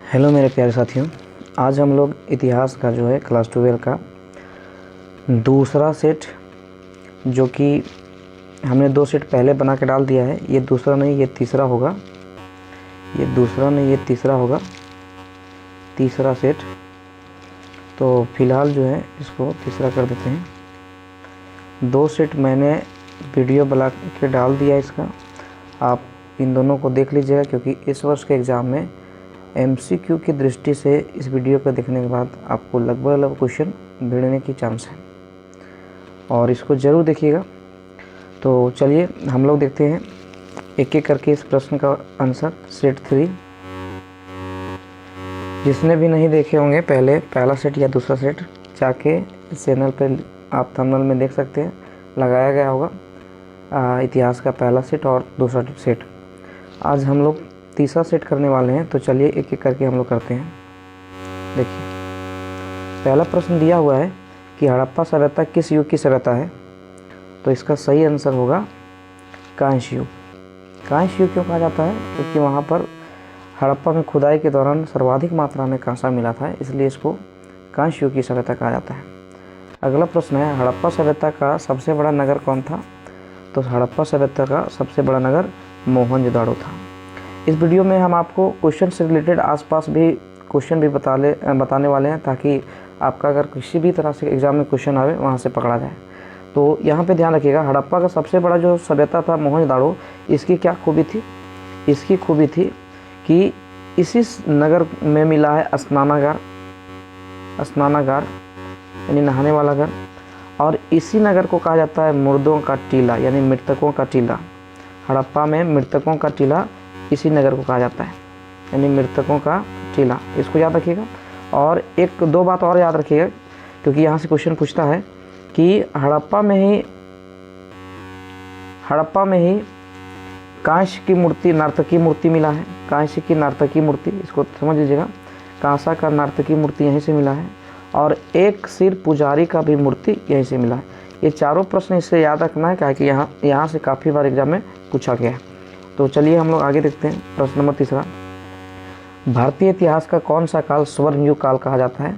Hello मेरे प्यारे साथियों, आज हम लोग इतिहास का जो है क्लास 12 का दूसरा सेट, जो कि हमने 2 सेट पहले बना के डाल दिया है। ये दूसरा नहीं, ये तीसरा होगा। ये दूसरा नहीं, ये तीसरा होगा, तीसरा सेट। तो फिलहाल जो है इसको तीसरा कर देते हैं। 2 सेट मैंने वीडियो बना के डाल दिया इसका, आप इन दोनों को देख लीजिएगा, क्योंकि इस वर्ष के एग्ज़ाम में MCQ की दृष्टि से इस वीडियो को देखने के बाद आपको लगभग क्वेश्चन भिड़ने की चांस है, और इसको ज़रूर देखिएगा। तो चलिए हम लोग देखते हैं एक एक करके इस प्रश्न का आंसर। सेट 3, जिसने भी नहीं देखे होंगे पहले पहला सेट या दूसरा सेट, जाके इस चैनल पर आप थंबनेल में देख सकते हैं, लगाया गया होगा इतिहास का पहला सेट और दूसरा सेट। आज हम लोग तीसरा सेट करने वाले हैं, तो चलिए एक एक करके हम लोग करते हैं। देखिए, पहला प्रश्न दिया हुआ है कि हड़प्पा सभ्यता किस युग की सभ्यता है। तो इसका सही आंसर होगा कांस्य युग। कांस्य युग क्यों कहा जाता है? क्योंकि वहाँ पर हड़प्पा में खुदाई के दौरान सर्वाधिक मात्रा में कांसा मिला था, इसलिए इसको कांस्य युग की सभ्यता कहा जाता है। अगला प्रश्न है, हड़प्पा सभ्यता का सबसे बड़ा नगर कौन था? तो हड़प्पा सभ्यता का सबसे बड़ा नगर मोहनजोदाड़ो था। इस वीडियो में हम आपको क्वेश्चन से रिलेटेड आसपास भी क्वेश्चन भी बताने वाले हैं, ताकि आपका अगर किसी भी तरह से एग्ज़ाम में क्वेश्चन आवे वहाँ से पकड़ा जाए। तो यहाँ पे ध्यान रखिएगा, हड़प्पा का सबसे बड़ा जो सभ्यता था मोहनजोदाड़ो, इसकी क्या खूबी थी? इसकी खूबी थी कि इसी नगर में मिला है स्नानागार यानी नहाने वाला घर, और इसी नगर को कहा जाता है मुर्दों का टीला यानी मृतकों का टीला। हड़प्पा में मृतकों का टीला इसी नगर को कहा जाता है, यानी मृतकों का टीला। इसको याद रखिएगा। और एक दो बात और याद रखिएगा, क्योंकि यहाँ से क्वेश्चन पूछता है कि हड़प्पा में ही कांस्य की मूर्ति, नर्तकी मूर्ति मिला है। कांस्य की नर्तकी मूर्ति, इसको समझ लीजिएगा, कांसा का नर्तकी मूर्ति यहीं से मिला है, और एक सिर पुजारी का भी मूर्ति यहीं से मिला है। ये चारों प्रश्न इससे याद रखना है, क्योंकि यहाँ से काफ़ी बार एग्जाम में पूछा गया है। तो चलिए हम लोग आगे देखते हैं। प्रश्न नंबर तीसरा, भारतीय इतिहास का कौन सा काल स्वर्ण युग काल कहा जाता है?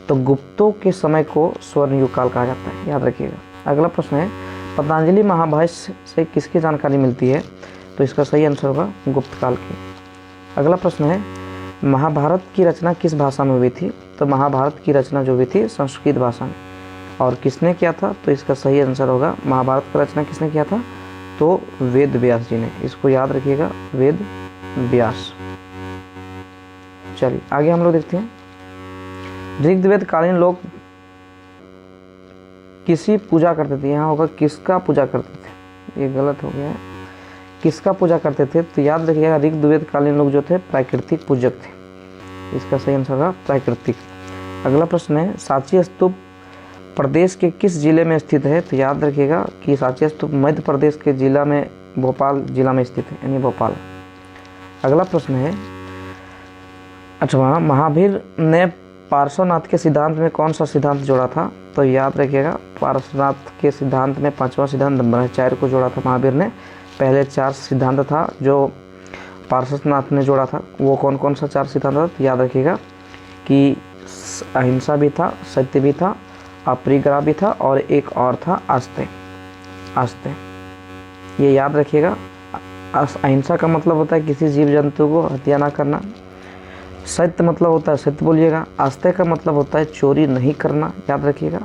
तो गुप्तों के समय को स्वर्ण युग काल कहा जाता है, याद रखिएगा। अगला प्रश्न है, पतंजलि महाभाष्य से किसकी जानकारी मिलती है? तो इसका सही आंसर होगा गुप्त काल की। अगला प्रश्न है, महाभारत की रचना किस भाषा में हुई थी? तो महाभारत की रचना जो हुई थी संस्कृत भाषा में, और किसने किया था? तो इसका सही आंसर होगा, महाभारत का रचना किसने किया था? तो वेद व्यास जी ने। इसको याद रखिएगा, वेद व्यास। चलिए आगे हम लोग देखते हैं। ऋग्वेद कालीन लोग किसी पूजा करते थे? यहाँ होगा किसका पूजा करते थे, ये गलत हो गया है। किसका पूजा करते थे? तो याद रखिएगा, ऋग्वेद कालीन लोग जो थे प्राकृतिक पूजक थे। इसका सही आंसर होगा प्राकृतिक। अगला प्रश्न है, सांची स्तूप प्रदेश के किस जिले में स्थित है? तो याद रखिएगा कि सांची स्तूप मध्य प्रदेश के जिला में, भोपाल जिला में स्थित है, यानी भोपाल। अगला प्रश्न है, अच्छा, महावीर ने पार्श्वनाथ के सिद्धांत में कौन सा सिद्धांत जोड़ा था? तो याद रखिएगा, पार्श्वनाथ के सिद्धांत में 5वां सिद्धांत ब्रह्मचर्य को जोड़ा था महावीर ने। पहले 4 सिद्धांत था जो पार्श्वनाथ ने जोड़ा था, वो कौन कौन सा 4 सिद्धांत था? तो याद रखिएगा कि अहिंसा भी था, सत्य भी था, अपरिग्रह भी था, और एक और था आस्ते। ये याद रखिएगा। अहिंसा का मतलब होता है किसी जीव जंतु को हत्या ना करना। सत्य मतलब होता है सत्य बोलिएगा। आस्ते का मतलब होता है चोरी नहीं करना, याद रखिएगा।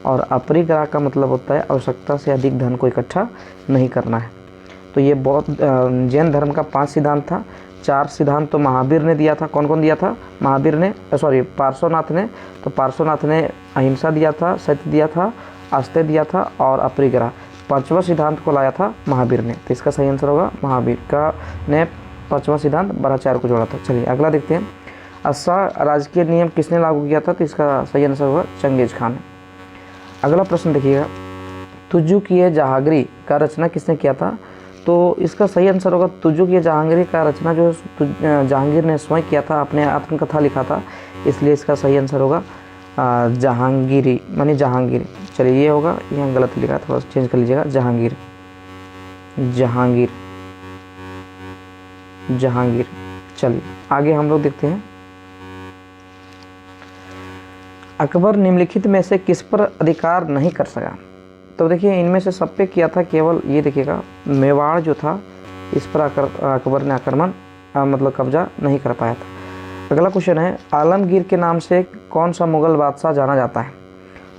और अपरिग्रह का मतलब होता है आवश्यकता से अधिक धन को इकट्ठा नहीं करना है। तो ये बहुत जैन धर्म का 5 सिद्धांत था। 4 सिद्धांत तो महावीर ने दिया था। कौन कौन दिया था? पार्श्वनाथ ने। तो पार्श्वनाथ ने अहिंसा दिया था, सत्य दिया था, आस्ते दिया था, और अपरिग्रह। 5वां सिद्धांत को लाया था महावीर ने। तो इसका सही आंसर होगा महावीर का ने 5वां सिद्धांत ब्रह्मचर्य को जोड़ा था। चलिए अगला देखते हैं, अस्सा राजकीय नियम किसने लागू किया था? तो इसका सही आंसर होगा चंगेज खान। अगला प्रश्न देखिएगा, तुजुक-ए जहांगीर का रचना किसने किया था? तो इसका सही आंसर होगा तुजुक-ए जहांगीर का रचना जो जहांगीर ने स्वयं किया था, अपने आत्मकथा लिखा था, इसलिए इसका सही आंसर होगा जहांगीरी मानी जहांगीर। चलिए ये होगा, यहाँ गलत लिखा, थोड़ा चेंज कर लीजिएगा, जहांगीर। चलिए आगे हम लोग देखते हैं। अकबर निम्नलिखित में से किस पर अधिकार नहीं कर सका? तो देखिए इनमें से सब पे किया था, केवल ये देखिएगा मेवाड़ जो था इस पर अकबर ने आक्रमण मतलब कब्जा नहीं कर पाया था। अगला क्वेश्चन है, आलमगीर के नाम से कौन सा मुगल बादशाह जाना जाता है?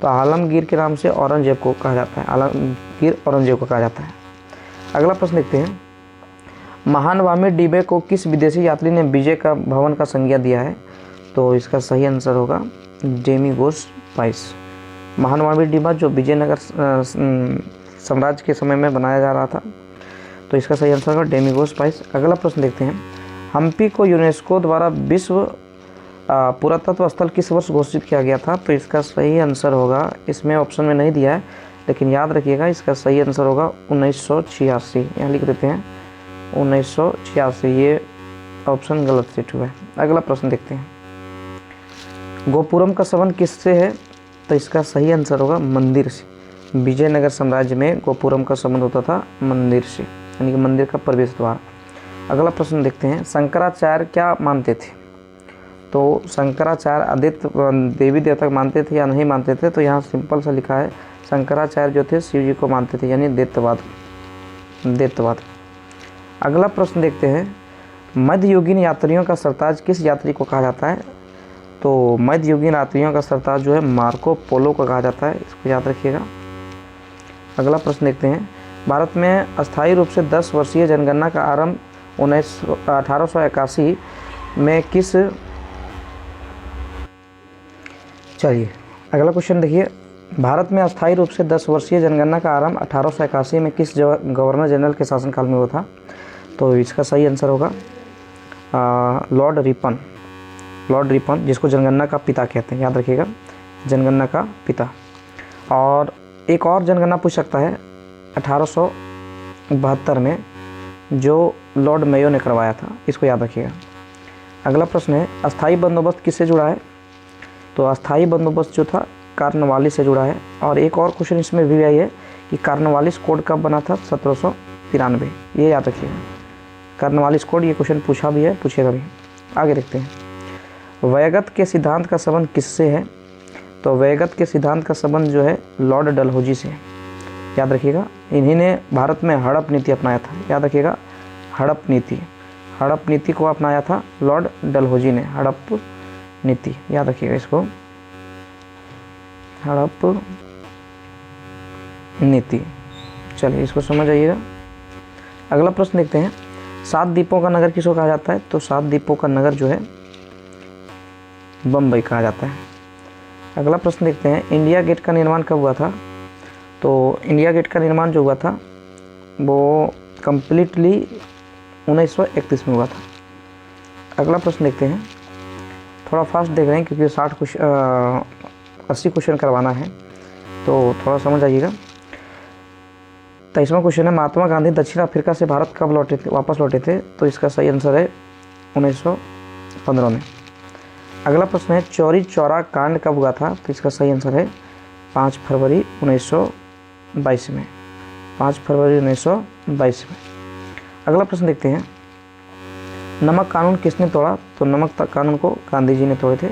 तो आलमगीर के नाम से औरंगजेब को कहा जाता है, आलमगीर औरंगजेब को कहा जाता है। अगला प्रश्न देखते हैं, महानवामी डिबे को किस विदेशी यात्री ने विजय का भवन का संज्ञा दिया है? तो इसका सही आंसर होगा डेमिगोस पाइस। महानवामी डिबा जो विजयनगर साम्राज्य के समय में बनाया जा रहा था, तो इसका सही आंसर होगा डेमिगोस पाइस। अगला प्रश्न देखते हैं, हम्पी को यूनेस्को द्वारा विश्व पुरातत्व स्थल किस वर्ष घोषित किया गया था? तो इसका सही आंसर होगा, इसमें ऑप्शन में नहीं दिया है लेकिन याद रखिएगा, इसका सही आंसर होगा 1986। यहाँ लिख देते हैं 1986, ये ऑप्शन गलत सेट हुआ है। अगला प्रश्न देखते हैं, गोपुरम का संबंध किससे है? तो इसका सही आंसर होगा मंदिर से। विजयनगर साम्राज्य में गोपुरम का संबंध होता था मंदिर से, यानी कि मंदिर का प्रवेश द्वार। अगला प्रश्न देखते हैं, शंकराचार्य क्या मानते थे? तो शंकराचार्य आदित्य देवी देवता मानते थे या नहीं मानते थे? तो यहाँ सिंपल सा लिखा है, शंकराचार्य जो थे शिव जी को मानते थे, यानी दैत्यवाद। अगला प्रश्न देखते हैं, मध्ययुगीन यात्रियों का सरताज किस यात्री को कहा जाता है? तो मध्ययुगीन यात्रियों का सरताज जो है मार्को पोलो को कहा जाता है, इसको याद रखिएगा। अगला प्रश्न देखते हैं, भारत में अस्थायी रूप से 10 वर्षीय जनगणना का आरंभ 1881 में किस, चलिए अगला क्वेश्चन देखिए, भारत में अस्थायी रूप से 10 वर्षीय जनगणना का आरंभ 1881 में किस गवर्नर जनरल के शासनकाल में हुआ था? तो इसका सही आंसर होगा लॉर्ड रिपन, जिसको जनगणना का पिता कहते हैं, याद रखिएगा, जनगणना का पिता। और एक और जनगणना पूछ सकता है 1872 में, जो लॉर्ड मेयो ने करवाया था, इसको याद रखिएगा। अगला प्रश्न है, अस्थाई बंदोबस्त किससे जुड़ा है? तो अस्थाई बंदोबस्त जो था कार्नवालिस से जुड़ा है। और एक और क्वेश्चन इसमें भी आई है कि कार्नवालिस कोड कब बना था? 1793, ये याद रखिएगा, कार्नवालिस कोड, ये क्वेश्चन पूछा भी है, पूछेगा भी। आगे देखते हैं, वैगत के सिद्धांत का संबंध किससे है? तो वैगत के सिद्धांत का संबंध जो है लॉर्ड डलहौजी से है, याद रखिएगा। इन्हीं ने भारत में हड़प नीति अपनाया था, याद रखिएगा, हड़प नीति को अपनाया था लॉर्ड डलहौजी ने, हड़प नीति, याद रखिएगा इसको, हड़प नीति। चलिए इसको समझ आइएगा। अगला प्रश्न देखते हैं, 7 द्वीपों का नगर किसको कहा जाता है? तो 7 द्वीपों का नगर जो है बम्बई कहा जाता है। अगला प्रश्न देखते हैं, इंडिया गेट का निर्माण कब हुआ था? तो इंडिया गेट का निर्माण जो हुआ था वो कम्प्लीटली 1931 में हुआ था। अगला प्रश्न देखते हैं, थोड़ा फास्ट देख रहे हैं क्योंकि 80 क्वेश्चन करवाना है, तो थोड़ा समझ आइएगा। 23वां क्वेश्चन है, महात्मा गांधी दक्षिण अफ्रीका से भारत कब वापस लौटे थे? तो इसका सही आंसर है 1915 में। अगला प्रश्न है, चौरी चौरा कांड कब हुआ था? तो इसका सही आंसर है 5 फरवरी 1922 में, 5 फरवरी 1922 में। अगला प्रश्न देखते हैं, नमक कानून किसने तोड़ा? तो नमक कानून को गांधी जी ने तोड़े थे।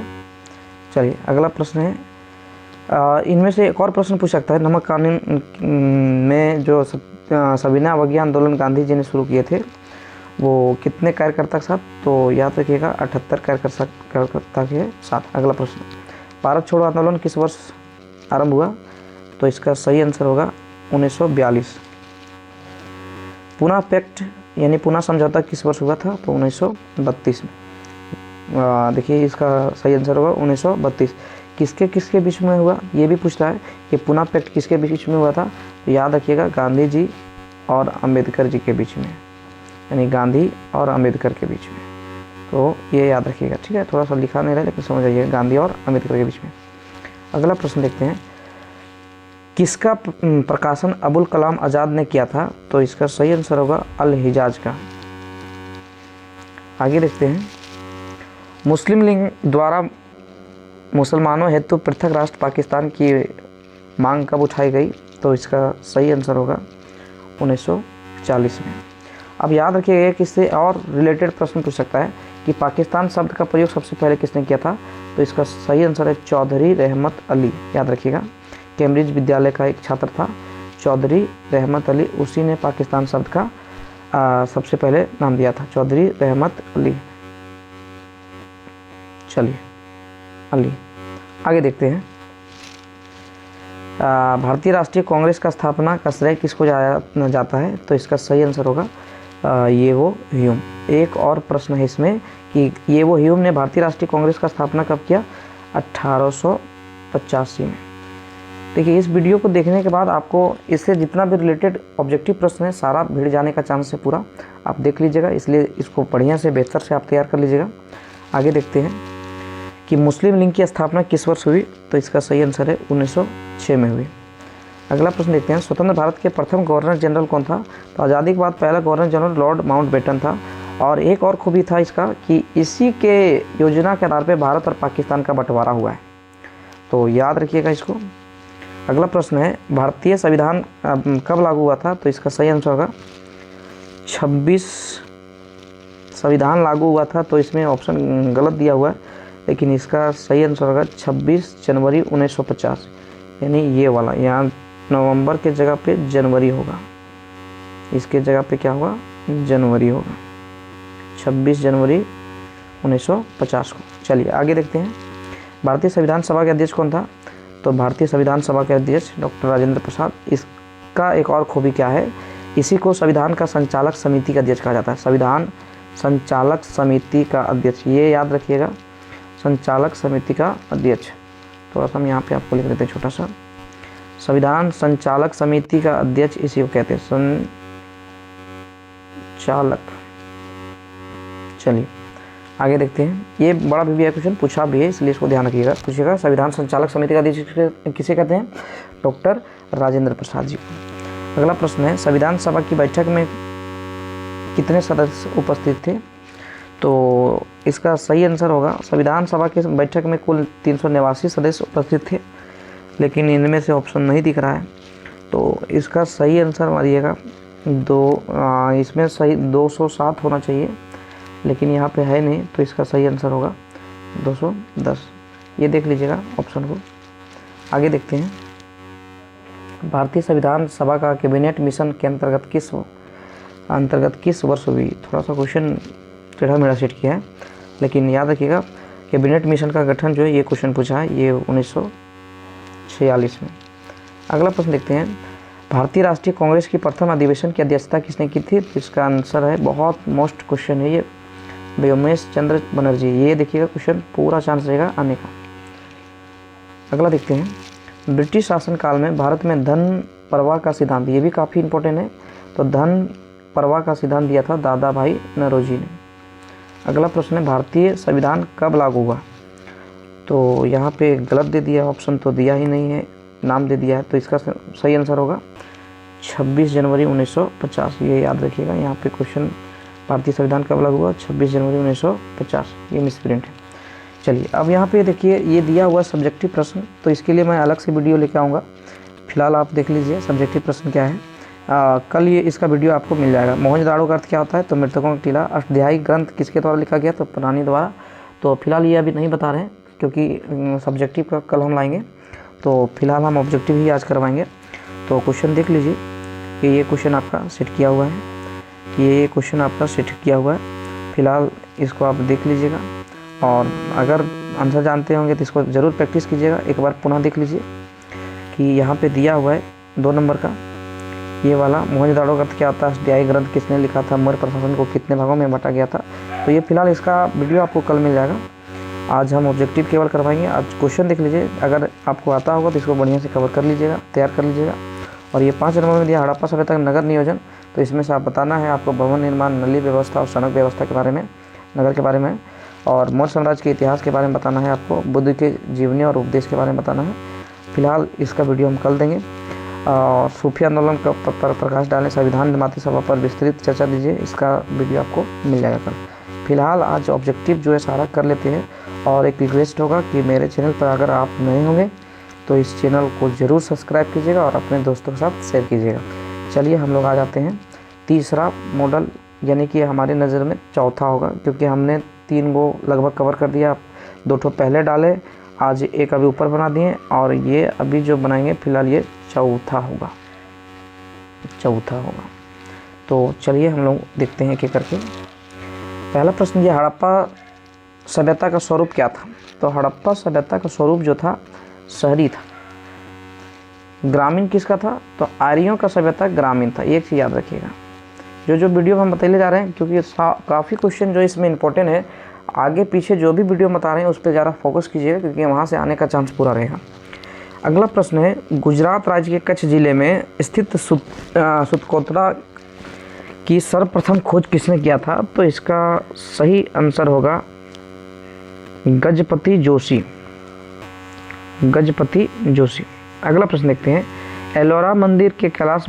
चलिए अगला प्रश्न है, इनमें से एक और प्रश्न पूछ सकता है, नमक कानून में जो सविनय अवज्ञा आंदोलन गांधी जी ने शुरू किए थे वो कितने कार्यकर्ता के साथ? तो याद रखिएगा 78 कार्यकर्ता के साथ। अगला प्रश्न, भारत छोड़ो आंदोलन किस वर्ष आरंभ हुआ? तो इसका सही आंसर होगा 1942। पूना पैक्ट यानी पूना समझौता किस वर्ष हुआ था? तो 1932 में। देखिए इसका सही आंसर होगा 1932। किसके बीच में हुआ ये भी पूछता है कि पूना पैक्ट किसके बीच में हुआ था? तो याद रखिएगा गांधी जी और अंबेडकर जी के बीच में, यानी गांधी और अंबेडकर के बीच में, तो ये याद रखिएगा, ठीक है। थोड़ा सा लिखा नहीं रहा लेकिन समझ आइएगा, गांधी और अंबेडकर के बीच में। अगला प्रश्न देखते हैं, किसका प्रकाशन अबुल कलाम आज़ाद ने किया था? तो इसका सही आंसर होगा अल हिजाज का। आगे देखते हैं, मुस्लिम लीग द्वारा मुसलमानों हेतु पृथक राष्ट्र पाकिस्तान की मांग कब उठाई गई? तो इसका सही आंसर होगा 1940 में। अब याद रखिएगा कि इससे और रिलेटेड प्रश्न पूछ सकता है कि पाकिस्तान शब्द का प्रयोग सबसे पहले किसने किया था, तो इसका सही आंसर है चौधरी रहमत अली। याद रखिएगा, कैम्ब्रिज विद्यालय का एक छात्र था चौधरी रहमत अली, उसी ने पाकिस्तान शब्द का सबसे पहले नाम दिया था, चौधरी रहमत अली। चलिए अली, आगे देखते हैं। भारतीय राष्ट्रीय कांग्रेस का स्थापना का श्रेय किसको जाता है, तो इसका सही आंसर होगा येवो ह्यूम। एक और प्रश्न है इसमें कि येवो ह्यूम ने भारतीय राष्ट्रीय कांग्रेस का स्थापना कब किया, 1885 में। देखिए, इस वीडियो को देखने के बाद आपको इससे जितना भी रिलेटेड ऑब्जेक्टिव प्रश्न है सारा भिड़ जाने का चांस है पूरा, आप देख लीजिएगा, इसलिए इसको बढ़िया से बेहतर से आप तैयार कर लीजिएगा। आगे देखते हैं कि मुस्लिम लीग की स्थापना किस वर्ष हुई, तो इसका सही आंसर है 1906 में हुई। अगला प्रश्न देखते हैं, स्वतंत्र भारत के प्रथम गवर्नर जनरल कौन था, तो आज़ादी के बाद पहला गवर्नर जनरल लॉर्ड माउंटबेटन था। और एक और खूबी था इसका कि इसी के योजना के आधार पर भारत और पाकिस्तान का बंटवारा हुआ है, तो याद रखिएगा इसको। अगला प्रश्न है, भारतीय संविधान कब लागू हुआ था, तो इसका सही आंसर होगा 26 संविधान लागू हुआ था, तो इसमें ऑप्शन गलत दिया हुआ है, लेकिन इसका सही आंसर होगा 26 जनवरी 1950, यानी ये वाला, यहाँ नवंबर के जगह पे जनवरी होगा, इसके जगह पे क्या होगा, जनवरी होगा, 26 जनवरी 1950 को। चलिए आगे देखते हैं, भारतीय संविधान सभा के अध्यक्ष कौन था, तो भारतीय संविधान सभा के अध्यक्ष डॉक्टर राजेंद्र प्रसाद। इसका एक और खूबी क्या है, इसी को संविधान का संचालक समिति का अध्यक्ष कहा जाता है, संविधान संचालक समिति का अध्यक्ष, ये याद रखिएगा, संचालक समिति का अध्यक्ष। थोड़ा सा हम यहाँ पे आपको लिख देते हैं छोटा सा, संविधान संचालक समिति का अध्यक्ष इसी को कहते हैं, संचालक। चलिए आगे देखते हैं, ये बड़ा भी है क्वेश्चन, पूछा भी है, इसलिए इसको ध्यान रखिएगा। पूछिएगा संविधान संचालक समिति का अध्यक्ष किसे कहते हैं, डॉक्टर राजेंद्र प्रसाद जी को। अगला प्रश्न है, संविधान सभा की बैठक में कितने सदस्य उपस्थित थे, तो इसका सही आंसर होगा, संविधान सभा की बैठक में कुल 389 सदस्य उपस्थित थे, लेकिन इनमें से ऑप्शन नहीं दिख रहा है, तो इसका सही आंसर मारिएगा इसमें सही 207 होना चाहिए, लेकिन यहाँ पे है नहीं, तो इसका सही आंसर होगा 210। ये देख लीजिएगा ऑप्शन को। आगे देखते हैं, भारतीय संविधान सभा का कैबिनेट मिशन के अंतर्गत किस वर्ष हुई। थोड़ा सा क्वेश्चन टेढ़ा मेढ़ा सेट किया है, लेकिन याद रखिएगा कैबिनेट मिशन का गठन जो है, ये क्वेश्चन पूछा है, ये 1946 में। अगला प्रश्न देखते हैं, भारतीय राष्ट्रीय कांग्रेस की प्रथम अधिवेशन की अध्यक्षता किसने की थी, तो इसका आंसर है, बहुत मोस्ट क्वेश्चन है ये, व्योमेश चंद्र बनर्जी। ये देखिएगा क्वेश्चन पूरा चांस रहेगा आने का। अगला देखते हैं, ब्रिटिश शासनकाल में भारत में धन प्रवाह का सिद्धांत, ये भी काफ़ी इंपॉर्टेंट है, तो धन प्रवाह का सिद्धांत दिया था दादा भाई नौरोजी ने। अगला प्रश्न है, भारतीय संविधान कब लागू हुआ, तो यहाँ पे गलत दे दिया, ऑप्शन तो दिया ही नहीं है, नाम दे दिया है, तो इसका सही आंसर होगा 26 जनवरी 1950। ये याद रखिएगा, यहाँ पे क्वेश्चन भारतीय संविधान कब लागू हुआ, 26 जनवरी 1950, ये मिसप्रिंट है। चलिए अब यहाँ पे देखिए, ये दिया हुआ सब्जेक्टिव प्रश्न, तो इसके लिए मैं अलग से वीडियो लेके आऊँगा, फिलहाल आप देख लीजिए सब्जेक्टिव प्रश्न क्या है। कल ये इसका वीडियो आपको मिल जाएगा। मोहनजोदाड़ो का अर्थ क्या होता है, तो मृतकों का टीला। अष्टध्यायी ग्रंथ किसके द्वारा लिखा गया, तो पुरानी द्वारा। तो फिलहाल ये अभी नहीं बता रहे हैं, क्योंकि सब्जेक्टिव का कल हम लाएंगे, तो फिलहाल हम ऑब्जेक्टिव ही आज करवाएंगे। तो क्वेश्चन देख लीजिए कि ये क्वेश्चन आपका सेट किया हुआ है, ये क्वेश्चन आपका सेट किया हुआ है, फिलहाल इसको आप देख लीजिएगा, और अगर आंसर जानते होंगे तो इसको ज़रूर प्रैक्टिस कीजिएगा। एक बार पुनः देख लीजिए कि यहाँ पे दिया हुआ है 2 नंबर का, ये वाला मोहनजोदाड़ो का क्या होता है, अष्टध्यायी ग्रंथ किसने लिखा था, मौर्य प्रशासन को कितने भागों में बांटा गया था। तो ये फिलहाल इसका वीडियो आपको कल मिल जाएगा, आज हम ऑब्जेक्टिव केवल करवाएंगे। आज क्वेश्चन देख लीजिए, अगर आपको आता होगा तो इसको बढ़िया से कवर कर लीजिएगा, तैयार कर लीजिएगा। और ये 5 नंबर में दिया हड़प्पा सभ्यता नगर नियोजन, तो इसमें से आप बताना है आपको भवन निर्माण, नली व्यवस्था और सड़क व्यवस्था के बारे में, नगर के बारे में, और मौर्य साम्राज्य के इतिहास के बारे में बताना है आपको, बुद्ध के जीवनी और उपदेश के बारे में बताना है। फिलहाल इसका वीडियो हम कल देंगे। और सूफी आंदोलन पर प्रकाश डालें, संविधान निर्माता सभा पर विस्तृत चर्चा दीजिए, इसका वीडियो आपको मिल जाएगा कल। फिलहाल आज ऑब्जेक्टिव जो है सारा कर लेते हैं, और एक रिक्वेस्ट होगा कि मेरे चैनल पर अगर आप नए होंगे तो इस चैनल को ज़रूर सब्सक्राइब कीजिएगा और अपने दोस्तों के साथ शेयर कीजिएगा। चलिए हम लोग आ जाते हैं तीसरा मॉडल यानी कि हमारी नज़र में चौथा होगा, क्योंकि हमने 3 गो लगभग कवर कर दिया। 2 ठो पहले डाले, आज एक अभी ऊपर बना दिए, और ये अभी जो बनाएंगे फिलहाल ये चौथा होगा। तो चलिए हम लोग देखते हैं कि करके। पहला प्रश्न ये, हड़प्पा सभ्यता का स्वरूप क्या था? तो हड़प्पा सभ्यता का स्वरूप जो था शहरी था। ग्रामीण किसका था? तो आर्यों का सभ्यता ग्रामीण था। एक चीज़ याद रखिएगा, जो वीडियो हम बताते जा रहे हैं, क्योंकि काफ़ी क्वेश्चन जो इसमें इंपॉर्टेंट है, आगे पीछे जो भी वीडियो बता रहे हैं उस पर ज़्यादा फोकस कीजिएगा, क्योंकि वहाँ से आने का चांस पूरा रहेगा। अगला प्रश्न है, गुजरात राज्य के कच्छ जिले में स्थित सुतकोतरा की सर्वप्रथम खोज किसने किया था? तो इसका सही आंसर होगा गजपति जोशी। अगला प्रश्न देखते हैं, एलोरा मंदिर के कैलाश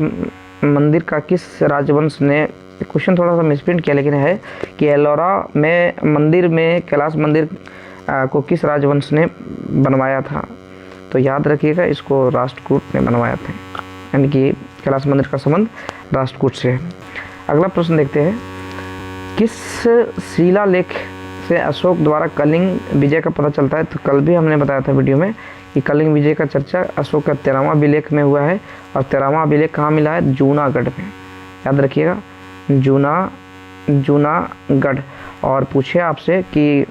मंदिर का किस राजवंश ने, क्वेश्चन थोड़ा सा मिसप्रिंट किया लेकिन है कि एलोरा में मंदिर में कैलाश मंदिर को किस राजवंश ने बनवाया था? तो याद रखिएगा, इसको राष्ट्रकूट ने बनवाया था, यानी कि कैलाश मंदिर का संबंध राष्ट्रकूट से है। अगला प्रश्न देखते हैं, किस शिलालेख से अशोक द्वारा कलिंग विजय का पता चलता है? तो कल भी हमने बताया था वीडियो में कि कलिंग विजय का चर्चा अशोक का 13वां अभिलेख में हुआ है, और 13वां अभिलेख कहाँ मिला है? जूनागढ़ में। याद रखिएगा, जूनागढ़। और पूछे आपसे कि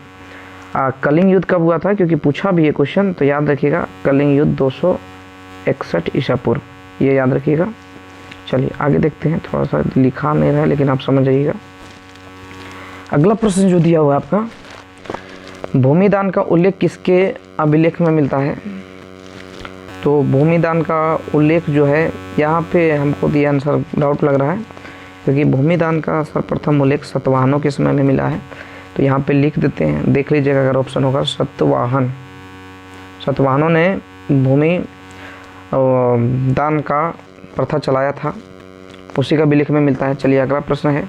कलिंग युद्ध कब हुआ था, क्योंकि पूछा भी है क्वेश्चन, तो याद रखिएगा कलिंग युद्ध 261 ईसा पूर्व, ये याद रखिएगा। चलिए आगे देखते हैं, थोड़ा सा लिखा नहीं रहा है लेकिन आप समझ जाइएगा। अगला प्रश्न जो दिया हुआ है आपका, भूमिदान का उल्लेख किसके अभिलेख में मिलता है? तो भूमिदान का उल्लेख जो है यहाँ पे हमको दिया आंसर डाउट लग रहा है, क्योंकि भूमिदान का सर्वप्रथम उल्लेख सतवाहनों के समय में मिला है। तो यहाँ पे लिख देते हैं, देख लीजिएगा अगर ऑप्शन होगा सतवाहनों ने भूमि दान का प्रथा चलाया था, उसी का अभिलेख में मिलता है। चलिए अगला प्रश्न है,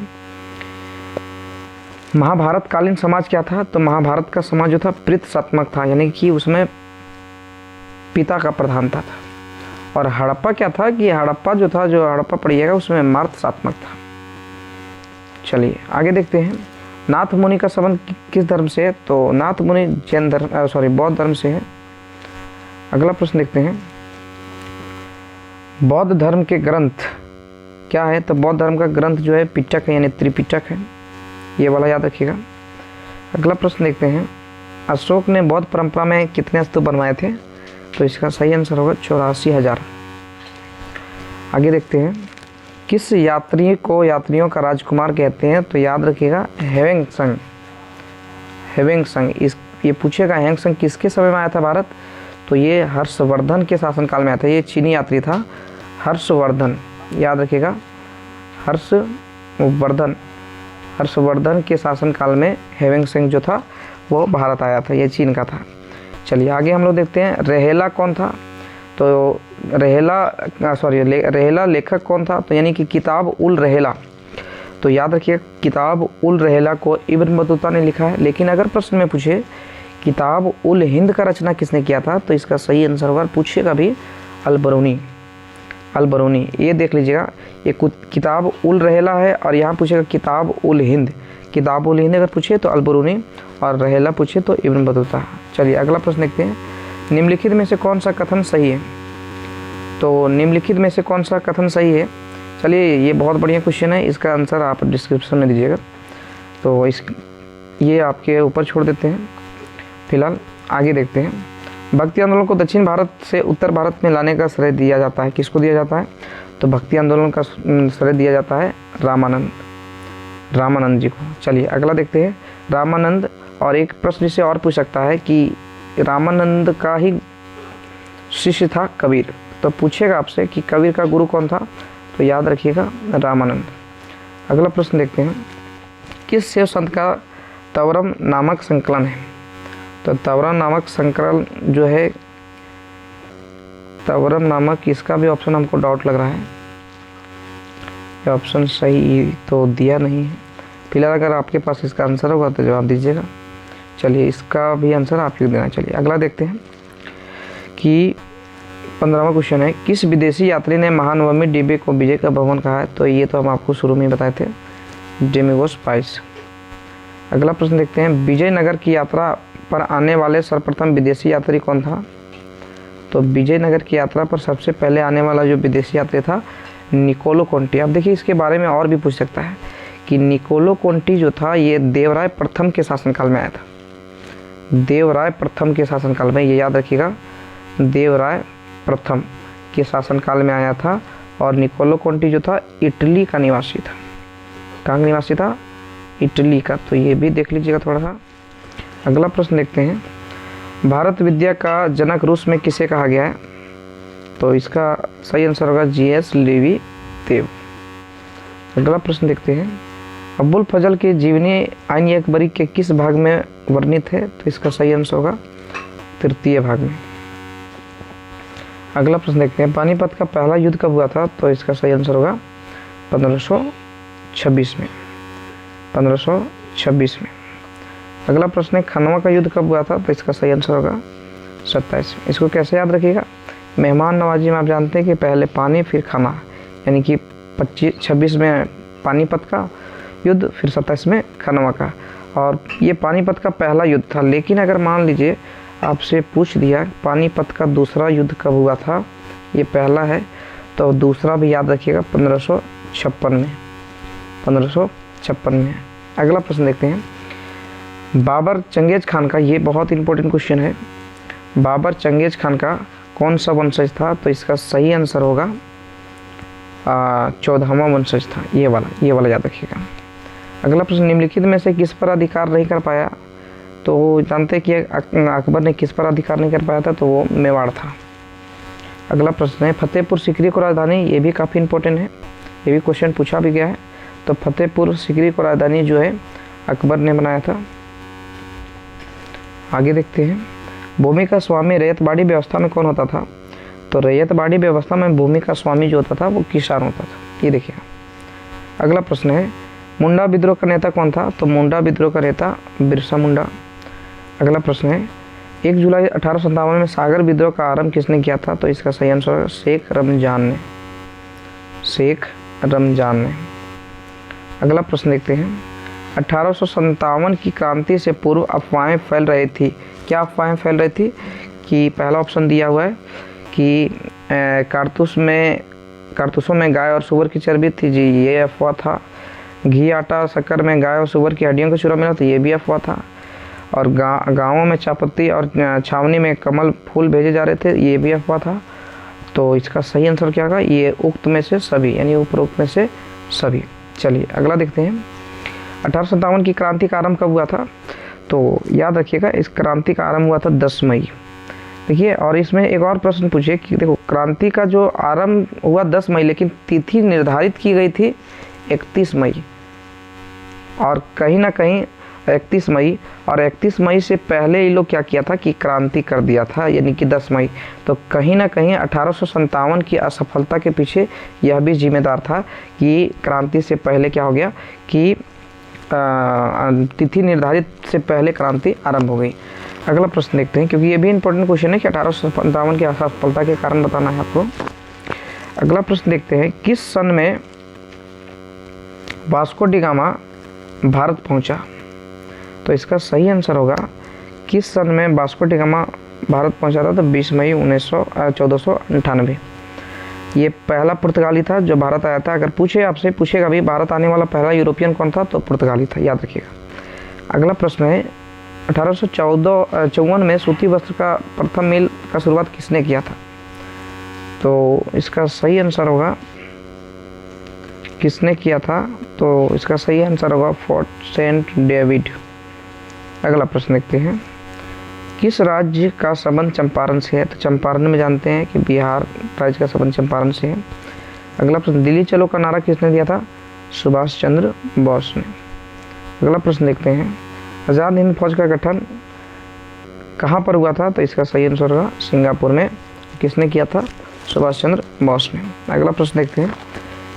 महाभारत कालीन समाज क्या था? तो महाभारत का समाज जो था पितृसत्मक था, यानी कि उसमें पिता का प्रधानता था। और हड़प्पा क्या था कि हड़प्पा जो था, जो हड़प्पा पढ़िएगा उसमें मार्तसात्मक था। चलिए आगे देखते हैं, नाथ मुनि का संबंध किस धर्म से है? तो नाथ मुनि बौद्ध धर्म से है। अगला प्रश्न देखते हैं, बौद्ध धर्म के ग्रंथ क्या है? तो बौद्ध धर्म का ग्रंथ जो है पिटक है, यानी त्रिपिटक है, ये वाला याद रखिएगा। अगला प्रश्न देखते हैं, अशोक ने बौद्ध परंपरा में कितने स्तूप बनवाए थे? तो इसका सही आंसर होगा 84,000। आगे देखते हैं, किस यात्रियों का राजकुमार कहते हैं? तो याद रखिएगा हेवेंगसंग। ये पूछेगा हेवेंगसंग किसके समय में आया था भारत? तो ये हर्षवर्धन के शासनकाल में आया था। ये चीनी यात्री था हर्षवर्धन, याद रखिएगा हर्षवर्धन के शासनकाल में हेवेंगसंग जो था वो भारत आया था, ये चीन का था। चलिए आगे हम लोग देखते हैं, रहेला कौन था? तो रहेला लेखक कौन था? तो यानी कि किताब उल रहेला। तो याद रखिए, किताब उल रहेला को इब्न बतूता ने लिखा है। लेकिन अगर प्रश्न में पूछे किताब उल हिंद का रचना किसने किया था? तो इसका सही आंसर होगा, पूछिएगा भी, अल बरूनी। ये देख लीजिएगा, ये किताब उल रहेला है और यहाँ पूछेगा किताब उल हिंद। किताब उल हिंद अगर पूछे तो अल बरूनी, और रहेला पूछे तो इब्न बतूता। चलिए अगला प्रश्न देखते हैं, निम्नलिखित में से कौन सा कथन सही है? तो निम्नलिखित में से कौन सा कथन सही है? चलिए ये बहुत बढ़िया क्वेश्चन है, इसका आंसर आप डिस्क्रिप्शन में दीजिएगा, तो ये आपके ऊपर छोड़ देते हैं। फिलहाल आगे देखते हैं, भक्ति आंदोलन को दक्षिण भारत से उत्तर भारत में लाने का श्रेय दिया जाता है, किसको दिया जाता है? तो भक्ति आंदोलन का श्रेय दिया जाता है रामानंद जी को। चलिए अगला देखते हैं, रामानंद। और एक प्रश्न जिसे और पूछ सकता है कि रामानंद का ही शिष्य था कबीर, तो पूछेगा आपसे कि कबीर का गुरु कौन था? तो याद रखिएगा रामानंद। अगला प्रश्न देखते हैं, किस शिव संत का तवरम नामक संकलन है? तो तवरम नामक संकलन जो है, तवरम नामक, इसका भी ऑप्शन हमको डाउट लग रहा है, ये ऑप्शन सही तो दिया नहीं है। फिलहाल अगर आपके पास इसका आंसर होगा तो जवाब दीजिएगा। चलिए इसका भी आंसर आप लिख देना। चलिए अगला देखते हैं कि 15वां क्वेश्चन है, किस विदेशी यात्री ने महानवमी डिब्बे को विजय का भवन कहा है? तो ये तो हम आपको शुरू में बताए थे, डेमिगोस पाइस। अगला प्रश्न देखते हैं, विजयनगर की यात्रा पर आने वाले सर्वप्रथम विदेशी यात्री कौन था? तो विजयनगर की यात्रा पर सबसे पहले आने वाला जो विदेशी यात्री था निकोलो कोंटी। अब देखिए इसके बारे में और भी पूछ सकता है कि निकोलो कोंटी जो था ये देवराय प्रथम के शासनकाल में आया था। देवराय प्रथम के शासनकाल में, ये याद रखिएगा, देवराय प्रथम के शासनकाल में आया था। और निकोलो कोंटी जो था इटली का निवासी था। कहाँ का निवासी था? इटली का। तो ये भी देख लीजिएगा थोड़ा सा। अगला प्रश्न देखते हैं, भारत विद्या का जनक रूस में किसे कहा गया है? तो इसका सही आंसर होगा जीएस लेवी देव। अगला प्रश्न देखते हैं, अबुल फजल की जीवनी आइन अकबरी के किस भाग में वर्णित है? तो इसका सही आंसर होगा तृतीय भाग में। अगला प्रश्न देखते हैं, पानीपत का पहला युद्ध कब हुआ था? तो इसका सही आंसर होगा 1526 में। 1526 में। अगला प्रश्न है, खनवा का युद्ध कब हुआ था? तो इसका सही आंसर होगा 27 में। इसको कैसे याद रखिएगा? मेहमान नवाजी में आप जानते हैं कि पहले पानी फिर खाना, यानी कि 26 में पानीपत का युद्ध, फिर 27 में खनवा का। और ये पानीपत का पहला युद्ध था। लेकिन अगर मान लीजिए आपसे पूछ दिया पानीपत का दूसरा युद्ध कब हुआ था, ये पहला है, तो दूसरा भी याद रखिएगा 1556 में। 1556 में। अगला प्रश्न देखते हैं, बाबर चंगेज खान का, ये बहुत इंपॉर्टेंट क्वेश्चन है, बाबर चंगेज खान का कौन सा वंशज था? तो इसका सही आंसर होगा 14वां वंशज था। ये वाला याद रखिएगा। अगला प्रश्न, निम्नलिखित में से किस पर अधिकार नहीं कर पाया? तो जानते हैं कि अकबर ने किस पर अधिकार नहीं कर पाया था? तो वो मेवाड़ था। अगला प्रश्न है, फतेहपुर सीकरी को राजधानी, ये भी काफ़ी इंपॉर्टेंट है, ये भी क्वेश्चन पूछा भी गया है। तो फतेहपुर सीकरी को राजधानी जो है अकबर ने बनाया था। आगे देखते हैं, भूमि का स्वामी रैयतबाड़ी व्यवस्था में कौन होता था? तो रैयतबाड़ी व्यवस्था में भूमि का स्वामी जो होता था वो किसान होता था। ये देखिए। अगला प्रश्न है, मुंडा विद्रोह का नेता कौन था? तो मुंडा विद्रोह का नेता बिरसा मुंडा। अगला प्रश्न है, 1 जुलाई 1857 में सागर विद्रोह का आरंभ किसने किया था? तो इसका सही आंसर है शेख रमजान ने। शेख रमजान ने। अगला प्रश्न देखते हैं, 1857 की क्रांति से पूर्व अफवाहें फैल रही थी। क्या अफवाहें फैल रही थी? कि पहला ऑप्शन दिया हुआ है कि कारतूसों में गाय और सुअर की चर्बी थी, जी ये अफवाह था। घी आटा शक्कर में गाय और सुअर की हड्डियों का चूरा मिला, तो ये भी अफवाह था। और गाँवों में चायपत्ती और छावनी में कमल फूल भेजे जा रहे थे, ये भी अफवाह था। तो इसका सही आंसर क्या होगा? ये उक्त में से सभी, यानी उपरोक्त में से सभी। चलिए अगला देखते हैं, 1857 की क्रांति का आरंभ कब हुआ था? तो याद रखिएगा इस क्रांति का आरंभ हुआ था 10 मई। देखिए, और इसमें एक और प्रश्न पूछिए कि देखो क्रांति का जो आरंभ हुआ 10 मई, लेकिन तिथि निर्धारित की गई थी 31 मई। और कहीं ना कहीं 31 मई, और 31 मई से पहले ये लोग क्या किया था कि क्रांति कर दिया था, यानी कि 10 मई। तो कहीं ना कहीं 1857 की असफलता के पीछे यह भी जिम्मेदार था कि क्रांति से पहले क्या हो गया कि तिथि निर्धारित से पहले क्रांति आरंभ हो गई। अगला प्रश्न देखते हैं, क्योंकि ये भी इंपॉर्टेंट क्वेश्चन है कि 1857 की असफलता के कारण बताना है आपको। अगला प्रश्न देखते हैं, किस सन में वास्को डी गामा भारत पहुंचा? तो इसका सही आंसर होगा, किस सन में वास्को डी गामा भारत पहुंचा था? तो 20 मई 1498। ये पहला पुर्तगाली था जो भारत आया था। अगर आपसे पूछेगा भी भारत आने वाला पहला यूरोपियन कौन था? तो पुर्तगाली था, याद रखिएगा। अगला प्रश्न है, 1854 में सूती वस्त्र का प्रथम मिल का शुरुआत किसने किया था? तो इसका सही आंसर होगा, किसने किया था? तो इसका सही आंसर होगा फोर्ट सेंट डेविड। अगला प्रश्न देखते हैं, किस राज्य का संबंध चंपारण से है? तो चंपारण में जानते हैं कि बिहार राज्य का संबंध चंपारण से है। अगला प्रश्न, दिल्ली चलो का नारा किसने दिया था? सुभाष चंद्र बोस ने। अगला प्रश्न देखते हैं, आज़ाद हिंद फौज का गठन कहाँ पर हुआ था? तो इसका सही आंसर होगा सिंगापुर में। किसने किया था? सुभाष चंद्र बोस ने। अगला प्रश्न देखते हैं,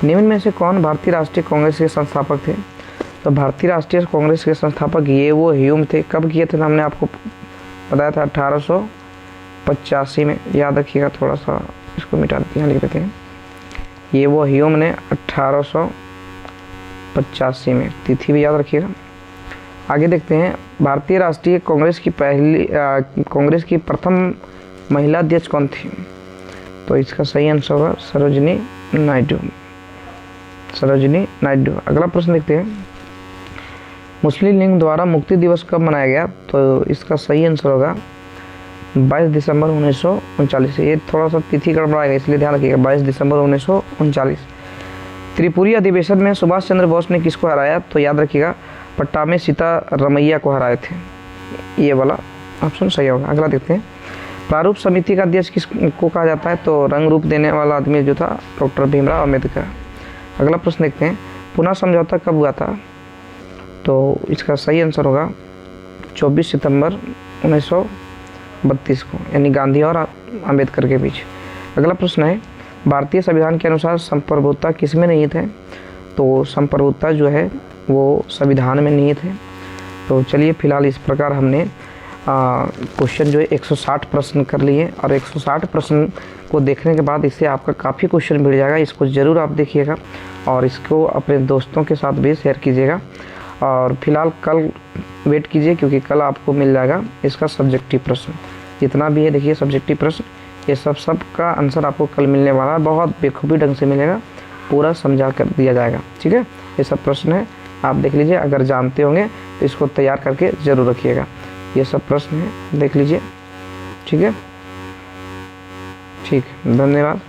निम्न में से कौन भारतीय राष्ट्रीय कांग्रेस के संस्थापक थे? तो भारतीय राष्ट्रीय कांग्रेस के संस्थापक ये वो ह्यूम थे। कब किए थे? हमने आपको बताया था 1885 में। याद रखिएगा, थोड़ा सा इसको मिटा देते हैं, लिख देते हैं। ये वो ह्यूम ने 85 में, तिथि भी याद रखिएगा। आगे देखते हैं, भारतीय राष्ट्रीय कांग्रेस की प्रथम महिला अध्यक्ष कौन थी? तो इसका सही आंसर होगा सरोजिनी नायडू। अगला प्रश्न देखते हैं, मुस्लिम लीग द्वारा मुक्ति दिवस कब मनाया गया? तो इसका सही आंसर होगा 22 दिसंबर 1939। ये थोड़ा सा तिथि गड़बड़ाएगा, इसलिए ध्यान रखिएगा, 22 दिसंबर 1939। त्रिपुरी अधिवेशन में सुभाष चंद्र बोस ने किसको हराया? तो याद रखिएगा, पट्टामी सीतारमैया को हराए थे। ये वाला ऑप्शन सही होगा। अगला देखते हैं, प्रारूप समिति का अध्यक्ष किसको कहा जाता है? तो रंग रूप देने वाला आदमी जो था डॉक्टर भीमराव अम्बेडकर। अगला प्रश्न देखते हैं, पुणे समझौता कब हुआ था? तो इसका सही आंसर होगा 24 सितंबर 1932 को, यानी गांधी और अम्बेडकर के बीच। अगला प्रश्न है, भारतीय संविधान के अनुसार संप्रभुता किस में निहित है? तो संप्रभुता जो है वो संविधान में निहित है। तो चलिए फिलहाल इस प्रकार हमने क्वेश्चन जो है 160 प्रश्न कर लिए, और 160 प्रश्न को देखने के बाद इससे आपका काफ़ी क्वेश्चन मिल जाएगा। इसको ज़रूर आप देखिएगा और इसको अपने दोस्तों के साथ भी शेयर कीजिएगा। और फिलहाल कल वेट कीजिए, क्योंकि कल आपको मिल जाएगा इसका सब्जेक्टिव प्रश्न। जितना भी है देखिए सब्जेक्टिव प्रश्न, ये सब का आंसर आपको कल मिलने वाला है। बहुत बेखूबी ढंग से मिलेगा, पूरा समझा कर दिया जाएगा। ठीक है, ये सब प्रश्न है, आप देख लीजिए। अगर जानते होंगे तो इसको तैयार करके ज़रूर रखिएगा। ये सब प्रश्न है, देख लीजिए। ठीक है, धन्यवाद।